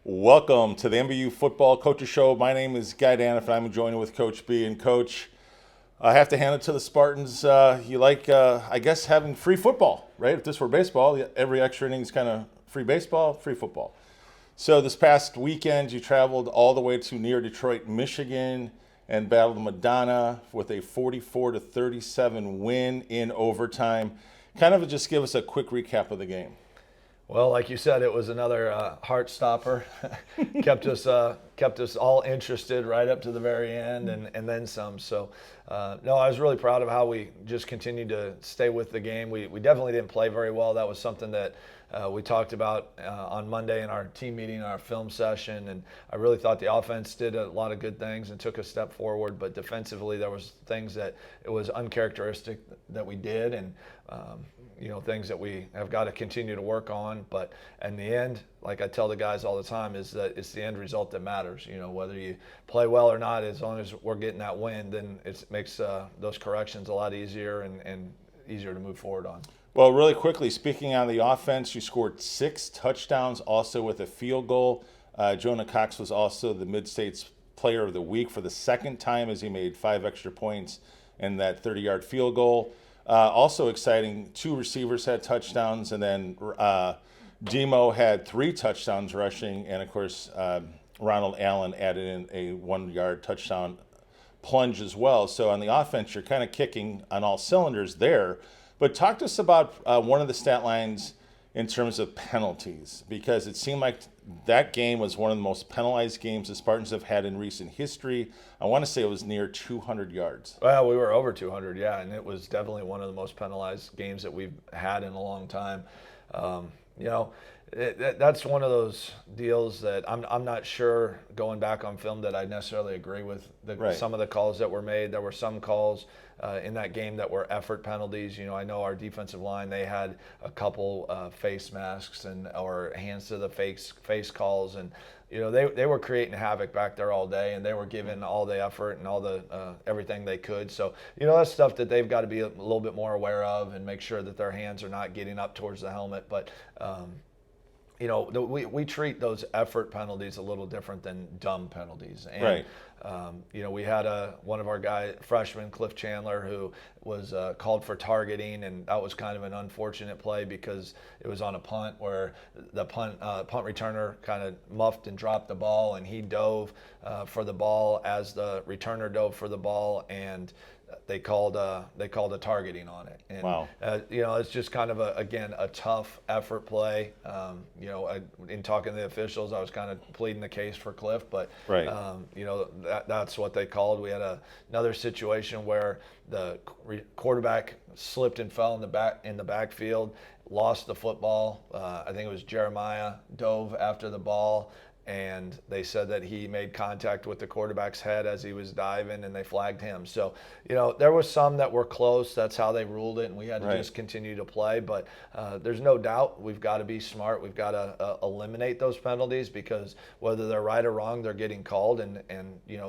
Welcome to the MBU Football Coaches Show. My name is Guy Danhoff, and I'm joining with Coach B. And Coach, I have to hand it to the Spartans. You like, I guess, having free football, right? If this were baseball, every extra inning is kind of free baseball, free football. So this past weekend, you traveled all the way to near Detroit, Michigan, and battled Madonna with a 44-37 win in overtime. Kind of just give us a quick recap of the game. Well, like you said, it was another heart stopper. kept us all interested right up to the very end, and then some. So, no, I was really proud of how we just continued to stay with the game. We definitely didn't play very well. That was something that we talked about on Monday in our team meeting, our film session, and I really thought the offense did a lot of good things and took a step forward. But defensively, there was things that it was uncharacteristic that we did, and things that we have got to continue to work on. But in the end, like I tell the guys all the time, is that it's the end result that matters. Whether you play well or not, as long as we're getting that win, then it makes those corrections a lot easier and easier to move forward on. Well, really quickly, speaking on the offense, you scored 6 touchdowns, also with a field goal. Jonah Cox was also the Mid-States Player of the Week for the second time, as he made 5 extra points in that 30-yard field goal. Also exciting, 2 receivers had touchdowns, and then Demo had 3 touchdowns rushing, and of course Ronald Allen added in a 1-yard touchdown plunge as well. So on the offense, you're kind of kicking on all cylinders there. But talk to us about one of the stat lines in terms of penalties, because it seemed like that game was one of the most penalized games the Spartans have had in recent history. I want to say it was near 200 yards. Well, we were over 200, yeah, and it was definitely one of the most penalized games that we've had in a long time. That's one of those deals that I'm not sure, going back on film, that I necessarily agree with some of the calls that were made. There were some calls in that game that were effort penalties. I know our defensive line, they had a couple face masks or hands to the face calls, and they were creating havoc back there all day, and they were giving all the effort and all the everything they could. So that's stuff that they've got to be a little bit more aware of and make sure that their hands are not getting up towards the helmet. But we treat those effort penalties a little different than dumb penalties. And, right. We had one of our freshman, Cliff Chandler, who was called for targeting, and that was kind of an unfortunate play because it was on a punt where the punt returner kind of muffed and dropped the ball, and he dove for the ball as the returner dove for the ball, and they called a targeting on it. And, wow. It's just kind of a tough effort play. In talking to the officials, I was kind of pleading the case for Cliff, but right. That's what they called. We had another situation where the quarterback slipped and fell in the backfield, lost the football. I think it was Jeremiah dove after the ball, and they said that he made contact with the quarterback's head as he was diving, and they flagged him. So, there was some that were close. That's how they ruled it, and we had to just continue to play. But there's no doubt we've got to be smart. We've got to eliminate those penalties, because whether they're right or wrong, they're getting called, and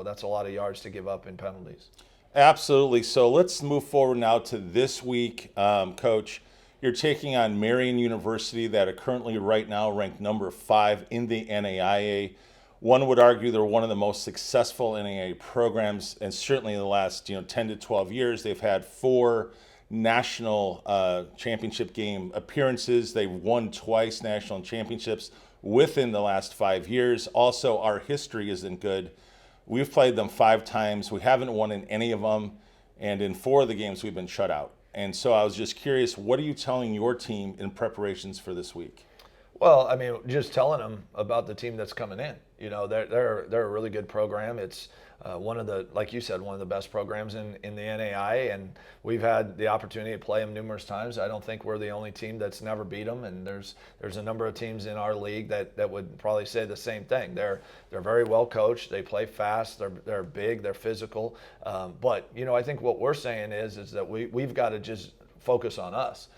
that's a lot of yards to give up in penalties. Absolutely. So let's move forward now to this week, Coach. You're taking on Marian University, that are currently right now ranked number 5 in the NAIA. One would argue they're one of the most successful NAIA programs, and certainly in the last 10 to 12 years, they've had 4 national championship game appearances. They've won twice national championships within the last 5 years. Also, our history isn't good. We've played them 5 times. We haven't won in any of them, and in 4 of the games, we've been shut out. And so I was just curious, what are you telling your team in preparations for this week? Well, I mean, just telling them about the team that's coming in. They're a really good program. It's one of the, like you said, one of the best programs in the NAIA, and we've had the opportunity to play them numerous times. I don't think we're the only team that's never beat them, and there's a number of teams in our league that would probably say the same thing. They're very well coached. They play fast. They're big. They're physical. But I think what we're saying is that we've got to just focus on us.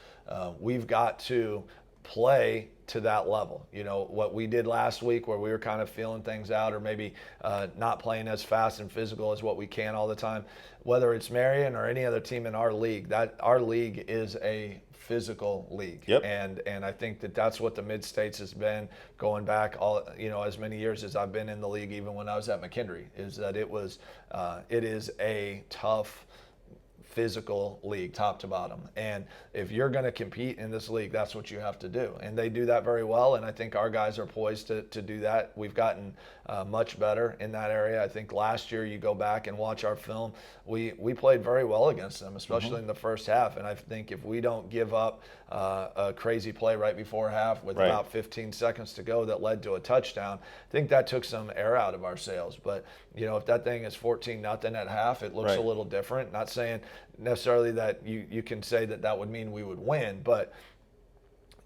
We've got to play to that level. What we did last week where we were kind of feeling things out, or maybe not playing as fast and physical as what we can all the time, whether it's Marian or any other team in our league, that our league is a physical league. Yep. And I think that's what the Mid-States has been going back as many years as I've been in the league, even when I was at McKendree, is that it is a tough physical league, top to bottom. And if you're going to compete in this league, that's what you have to do. And they do that very well. And I think our guys are poised to do that. We've gotten much better in that area. I think last year, you go back and watch our film, we played very well against them, especially in the first half. And I think if we don't give up a crazy play right before half with about 15 seconds to go that led to a touchdown, I think that took some air out of our sails. But, if that thing is 14-0 at half, it looks a little different. Not saying necessarily that you can say that would mean we would win, but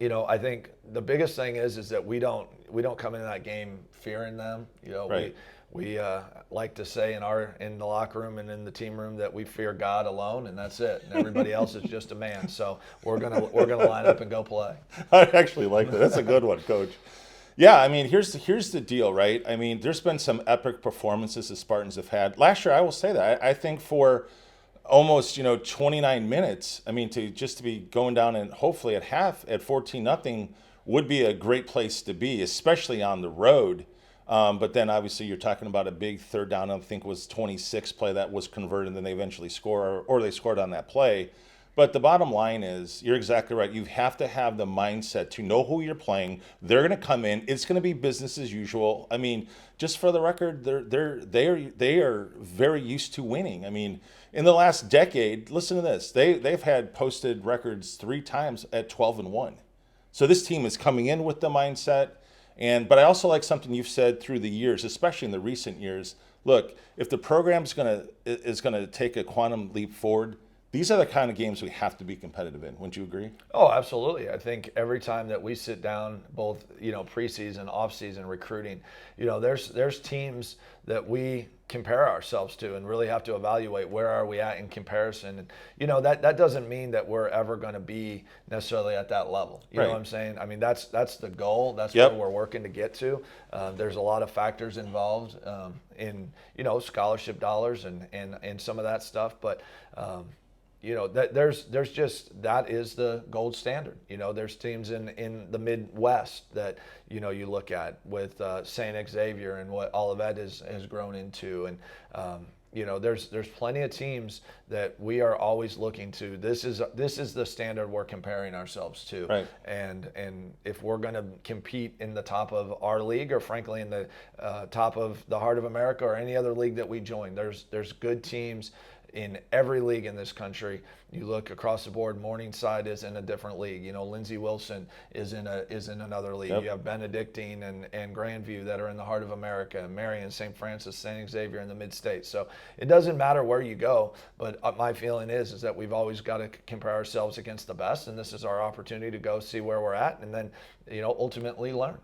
I think the biggest thing is that we don't come into that game fearing them. We like to say in the locker room and in the team room that we fear God alone, and that's it. And everybody else is just a man. So we're gonna line up and go play. I actually like that. That's a good one, Coach. Yeah, I mean, here's the deal, right? I mean, there's been some epic performances the Spartans have had. Last year, I will say that. I think for almost 29 minutes, I mean, to be going down and hopefully at half at 14-0 would be a great place to be, especially on the road. But then obviously you're talking about a big third down, I think it was 26 play that was converted, and then they eventually score, or they scored on that play. But the bottom line is, you're exactly right. You have to have the mindset to know who you're playing. They're going to come in. It's going to be business as usual. I mean, just for the record, they are very used to winning. I mean, in the last decade, listen to this. They've had posted records 3 times at 12-1. So this team is coming in with the mindset. But I also like something you've said through the years, especially in the recent years. Look, if the program's is gonna take a quantum leap forward, these are the kind of games we have to be competitive in. Wouldn't you agree? Oh, absolutely. I think every time that we sit down, both preseason, off-season recruiting, there's teams that we compare ourselves to and really have to evaluate where are we at in comparison. And that doesn't mean that we're ever going to be necessarily at that level. You know what I'm saying? I mean, that's the goal. That's where we're working to get to. There's a lot of factors involved in scholarship dollars and some of that stuff, but. There's just, that is the gold standard. There's teams in the Midwest that you look at with St. Xavier and what Olivet has grown into, and there's plenty of teams that we are always looking to. This is the standard we're comparing ourselves to. Right. And if we're going to compete in the top of our league, or frankly in the top of the Heart of America or any other league that we join, there's good teams in every league in this country. You look across the board, Morningside is in a different league. Lindsey Wilson is in another league. You have Benedictine and Grandview that are in the Heart of America, Marian, St. Francis, St. Xavier in the Mid-States. So it doesn't matter where you go, but my feeling is that we've always got to compare ourselves against the best, and this is our opportunity to go see where we're at and then, ultimately learn.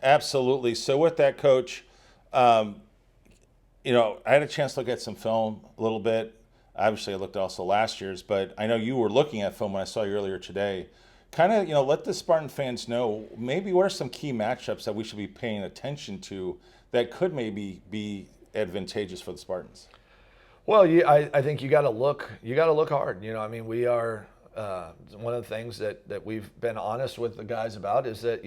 Absolutely. So with that, Coach, I had a chance to look at some film a little bit. Obviously, I looked also last year's, but I know you were looking at film when I saw you earlier today. Kind of, let the Spartan fans know maybe what are some key matchups that we should be paying attention to that could maybe be advantageous for the Spartans. Well, I think you got to look hard. We are. One of the things that we've been honest with the guys about is that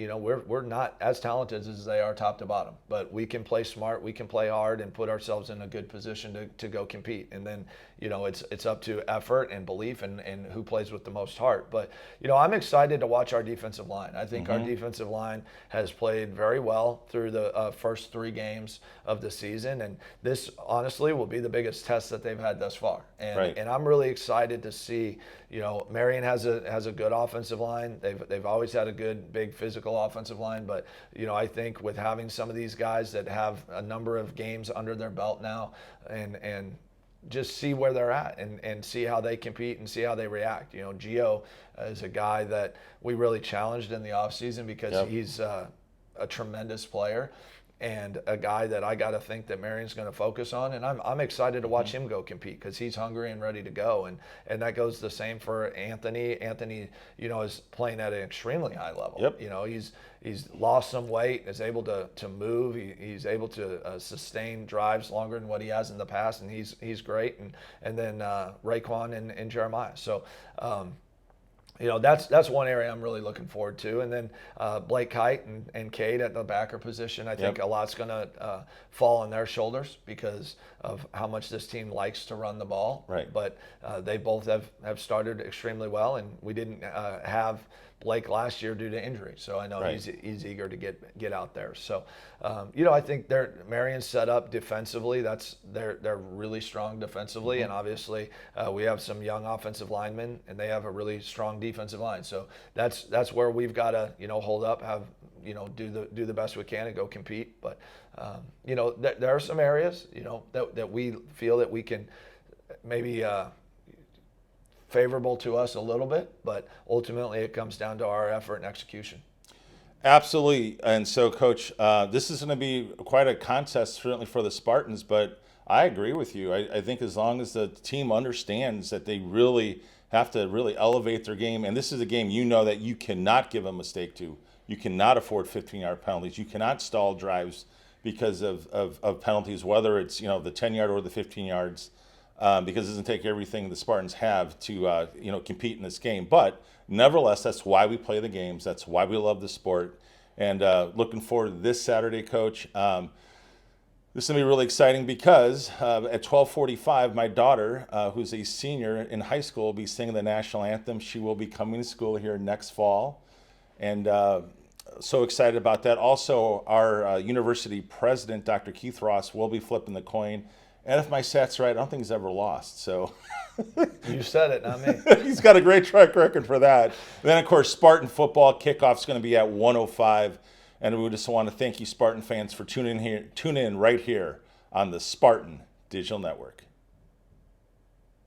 we're not as talented as they are top to bottom, but we can play smart, we can play hard, and put ourselves in a good position to go compete. And then it's up to effort and belief and who plays with the most heart. But I'm excited to watch our defensive line. I think our defensive line has played very well through the first 3 games of the season, and this honestly will be the biggest test that they've had thus far. And I'm really excited to see. Marian has a good offensive line. They've always had a good, big, physical offensive line. But I think with having some of these guys that have a number of games under their belt now, and just see where they're at and see how they compete and see how they react. Gio is a guy that we really challenged in the offseason because he's a tremendous player. and a guy that I got to think that Marian's going to focus on. And I'm excited to watch him go compete because he's hungry and ready to go. And that goes the same for Anthony. Anthony, is playing at an extremely high level. Yep. He's lost some weight, is able to move. He's able to sustain drives longer than what he has in the past, and he's great. And then Raekwon and Jeremiah. So. That's one area I'm really looking forward to. And then Blake Kite and Cade at the backer position, I think a lot's going to fall on their shoulders because of how much this team likes to run the ball. Right. But they both have started extremely well, and we didn't have Blake last year due to injury. So I know he's eager to get out there. So, I think Marian's set up defensively. They're really strong defensively, and obviously we have some young offensive linemen, and they have a really strong defensive line. So that's where we've got to hold up, do the best we can and go compete. But there are some areas that we feel that we can maybe. Favorable to us a little bit, but ultimately it comes down to our effort and execution. Absolutely. And so, Coach, this is going to be quite a contest, certainly for the Spartans, but I agree with you. I think as long as the team understands that they really have to really elevate their game, and this is a game that you cannot give a mistake to. You cannot afford 15-yard penalties. You cannot stall drives because of penalties, whether it's the 10-yard or the 15 yards. Because it doesn't take everything the Spartans have to compete in this game. But nevertheless, that's why we play the games. That's why we love the sport. And looking forward to this Saturday, Coach. This is going to be really exciting because at 12:45, my daughter, who's a senior in high school, will be singing the national anthem. She will be coming to school here next fall. And so excited about that. Also, our university president, Dr. Keith Ross, will be flipping the coin. And if my set's right, I don't think he's ever lost. So you said it, not me. He's got a great track record for that. And then, of course, Spartan football kickoff's going to be at 1:05. And we just want to thank you, Spartan fans, for tuning in right here on the Spartan Digital Network.